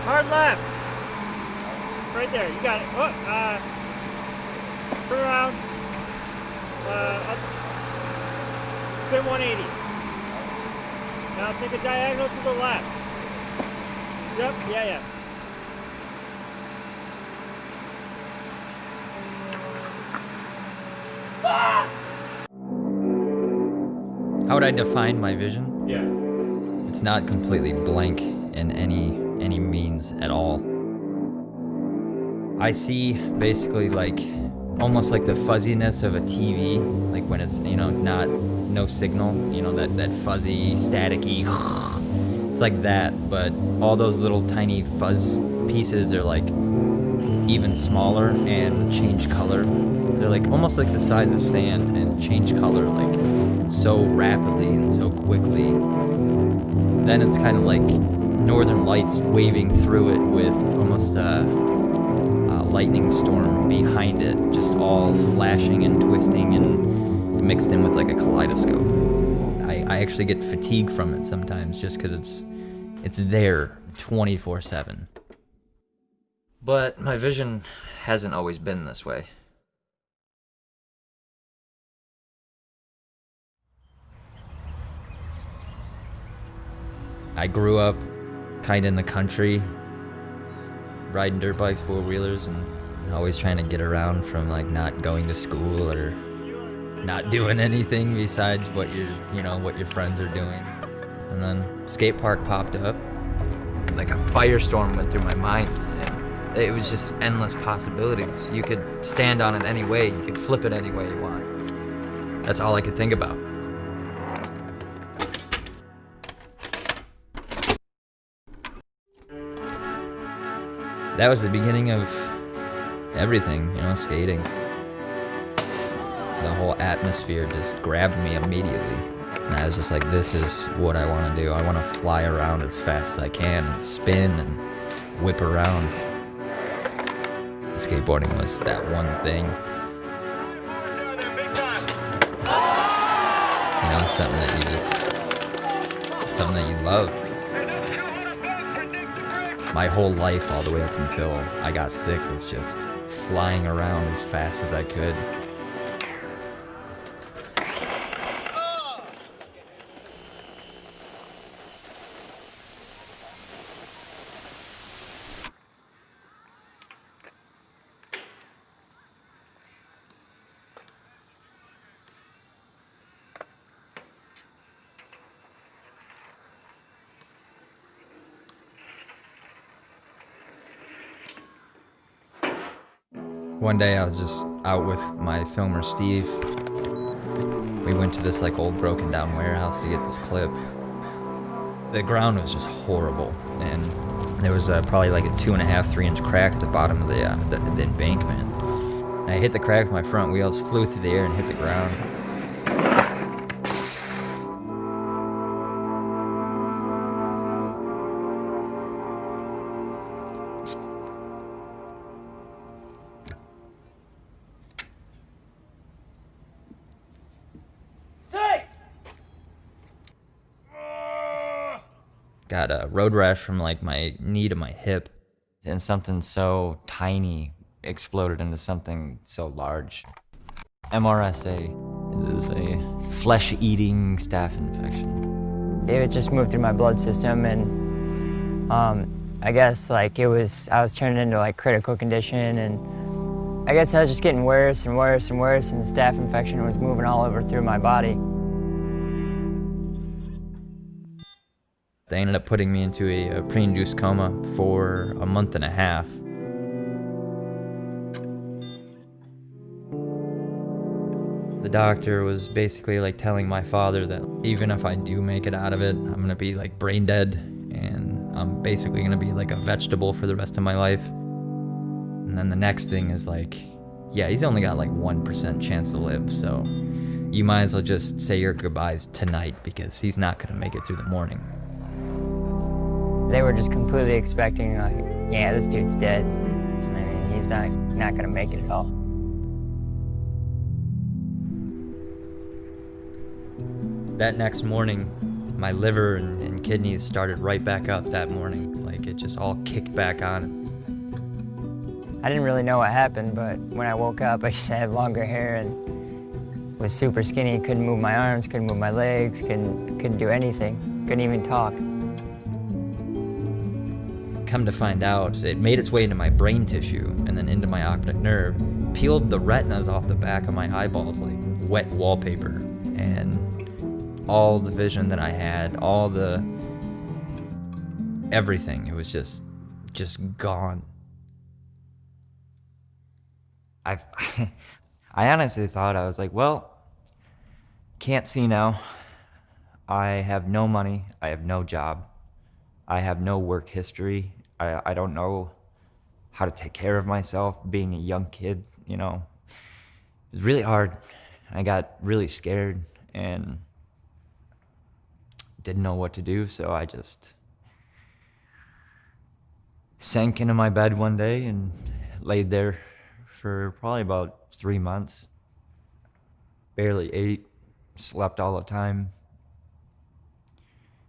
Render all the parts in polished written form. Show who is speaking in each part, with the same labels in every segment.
Speaker 1: Hard left. Right there. You got it. Oh, turn around. Up. Spin 180. Now take a diagonal to the left. Yep. Yeah.
Speaker 2: How would I define my vision?
Speaker 1: Yeah.
Speaker 2: It's not completely blank in any means at all. I see basically like almost like the fuzziness of a TV, like when it's, no signal, that fuzzy, staticky, it's like that, but all those little tiny fuzz pieces are like even smaller and change color. They're like almost like the size of sand and change color like so rapidly and so quickly. Then it's kind of like northern lights waving through it with almost a lightning storm behind it, just all flashing and twisting and mixed in with like a kaleidoscope. I actually get fatigue from it sometimes just because it's there 24/7. But my vision hasn't always been this way. I grew up kind of in the country, riding dirt bikes, four-wheelers, and always trying to get around from like not going to school or not doing anything besides what your friends are doing. And then skate park popped up. Like a firestorm went through my mind. And it was just endless possibilities. You could stand on it any way. You could flip it any way you want. That's all I could think about. That was the beginning of everything, skating. The whole atmosphere just grabbed me immediately. And I was just like, this is what I want to do. I want to fly around as fast as I can and spin and whip around. Skateboarding was that one thing. Something that you love. My whole life, all the way up until I got sick, was just flying around as fast as I could. One day I was just out with my filmer Steve. We went to this like old broken down warehouse to get this clip. The ground was just horrible, and there was probably like a 2.5, 3-inch crack at the bottom of the embankment. And I hit the crack with my front wheels, flew through the air and hit the ground. Got a road rash from like my knee to my hip, and something so tiny exploded into something so large. MRSA is a flesh-eating staph infection.
Speaker 3: It just moved through my blood system, and I guess like I was turning into like critical condition, and I guess I was just getting worse and worse and worse, and the staph infection was moving all over through my body.
Speaker 2: They ended up putting me into a pre-induced coma for a month and a half. The doctor was basically like telling my father that even if I do make it out of it, I'm gonna be like brain dead, and I'm basically gonna be like a vegetable for the rest of my life. And then the next thing is like, yeah, he's only got like 1% chance to live, so you might as well just say your goodbyes tonight because he's not gonna make it through the morning.
Speaker 3: They were just completely expecting, like, yeah, this dude's dead. I mean, he's not gonna make it at all.
Speaker 2: That next morning, my liver and kidneys started right back up that morning. Like, it just all kicked back on.
Speaker 3: I didn't really know what happened, but when I woke up, I just had longer hair and was super skinny. Couldn't move my arms, couldn't move my legs, couldn't do anything. Couldn't even talk.
Speaker 2: Come to find out, it made its way into my brain tissue and then into my optic nerve, peeled the retinas off the back of my eyeballs like wet wallpaper, and all the vision that I had, all the everything, it was just gone. I honestly thought, I was like, well, can't see now. I have no money, I have no job, I have no work history. I don't know how to take care of myself being a young kid, you know. It was really hard. I got really scared and didn't know what to do, so I just sank into my bed one day and laid there for probably about 3 months. Barely ate, slept all the time.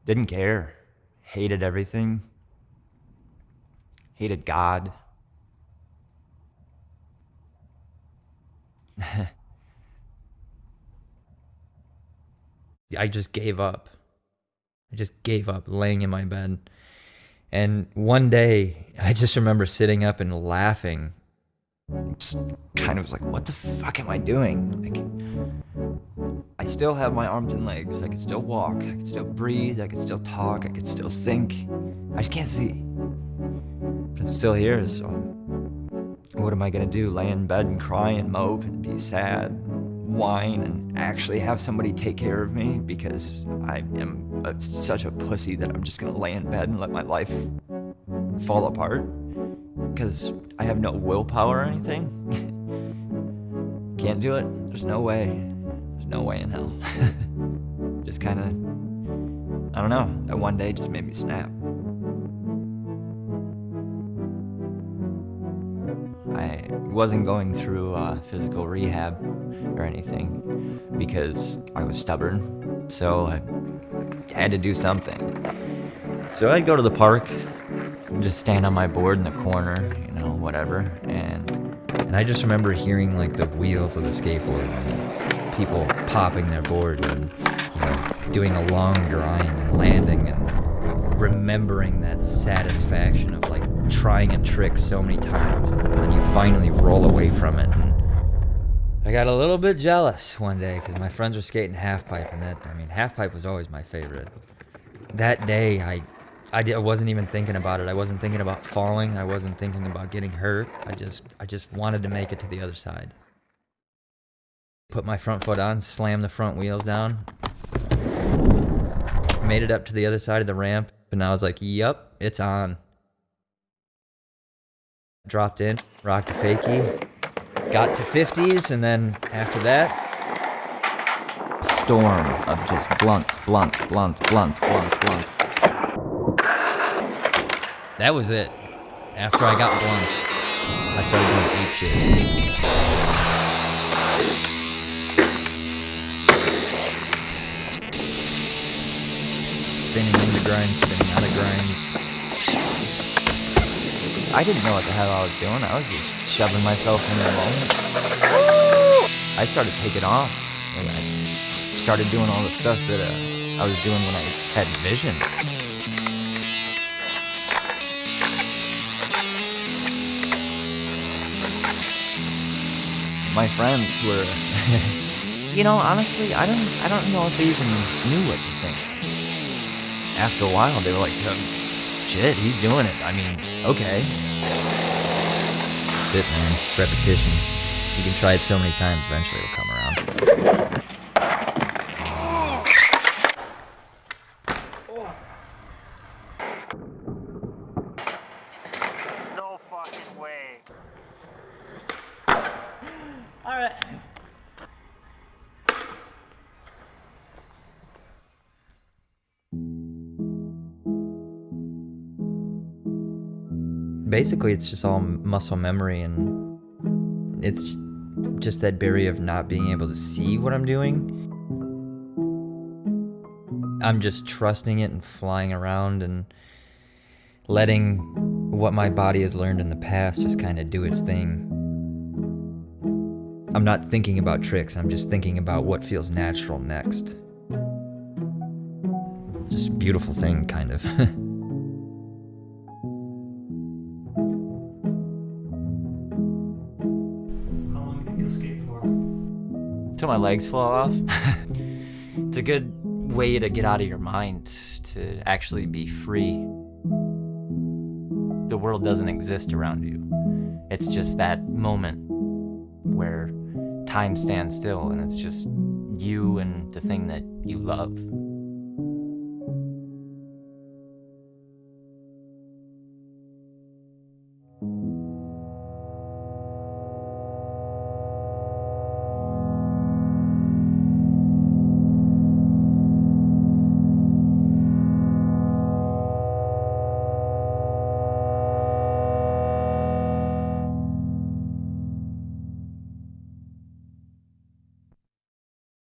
Speaker 2: Didn't care. Hated everything. Hated God. I just gave up. I just gave up laying in my bed. And one day, I just remember sitting up and laughing. Just kind of was like, what the fuck am I doing? Like, I still have my arms and legs. I can still walk. I can still breathe. I can still talk. I can still think. I just can't see. But I'm still here, so what am I gonna do? Lay in bed and cry and mope and be sad, whine, and actually have somebody take care of me because I am such a pussy that I'm just gonna lay in bed and let my life fall apart because I have no willpower or anything? Can't do it. There's no way. There's no way in hell. Just kind of, I don't know, that one day just made me snap. I wasn't going through physical rehab or anything because I was stubborn, so I had to do something. So I'd go to the park, just stand on my board in the corner, you know, whatever, and I just remember hearing like the wheels of the skateboard and people popping their board and, you know, doing a long grind and landing and remembering that satisfaction of like trying a trick so many times and then you finally roll away from it. And I got a little bit jealous one day because my friends were skating halfpipe, and halfpipe was always my favorite. That day, I wasn't even thinking about it. I wasn't thinking about falling. I wasn't thinking about getting hurt. I just wanted to make it to the other side. Put my front foot on, slammed the front wheels down, made it up to the other side of the ramp, and I was like, yep, it's on. Dropped in, rocked a fakie, got to 50s, and then after that, storm of just blunts. That was it. After I got blunt, I started going apeshit. Spinning into grinds, spinning out of grinds. I didn't know what the hell I was doing. I was just shoving myself into the moment. I started taking off, and I started doing all the stuff that I was doing when I had vision. My friends were, you know, honestly, I don't know if they even knew what to think. After a while, they were like, shit, he's doing it. I mean, okay. Shit, man. Repetition. You can try it so many times, eventually it'll come around.
Speaker 1: No fucking way.
Speaker 3: All right.
Speaker 2: Basically, it's just all muscle memory, and it's just that barrier of not being able to see what I'm doing. I'm just trusting it and flying around and letting what my body has learned in the past just kind of do its thing. I'm not thinking about tricks, I'm just thinking about what feels natural next. Just beautiful thing, kind of.
Speaker 1: How long do you think you'll skate for?
Speaker 4: Till my legs fall off. It's a good way to get out of your mind, to actually be free. The world doesn't exist around you. It's just that moment where time stands still and it's just you and the thing that you love.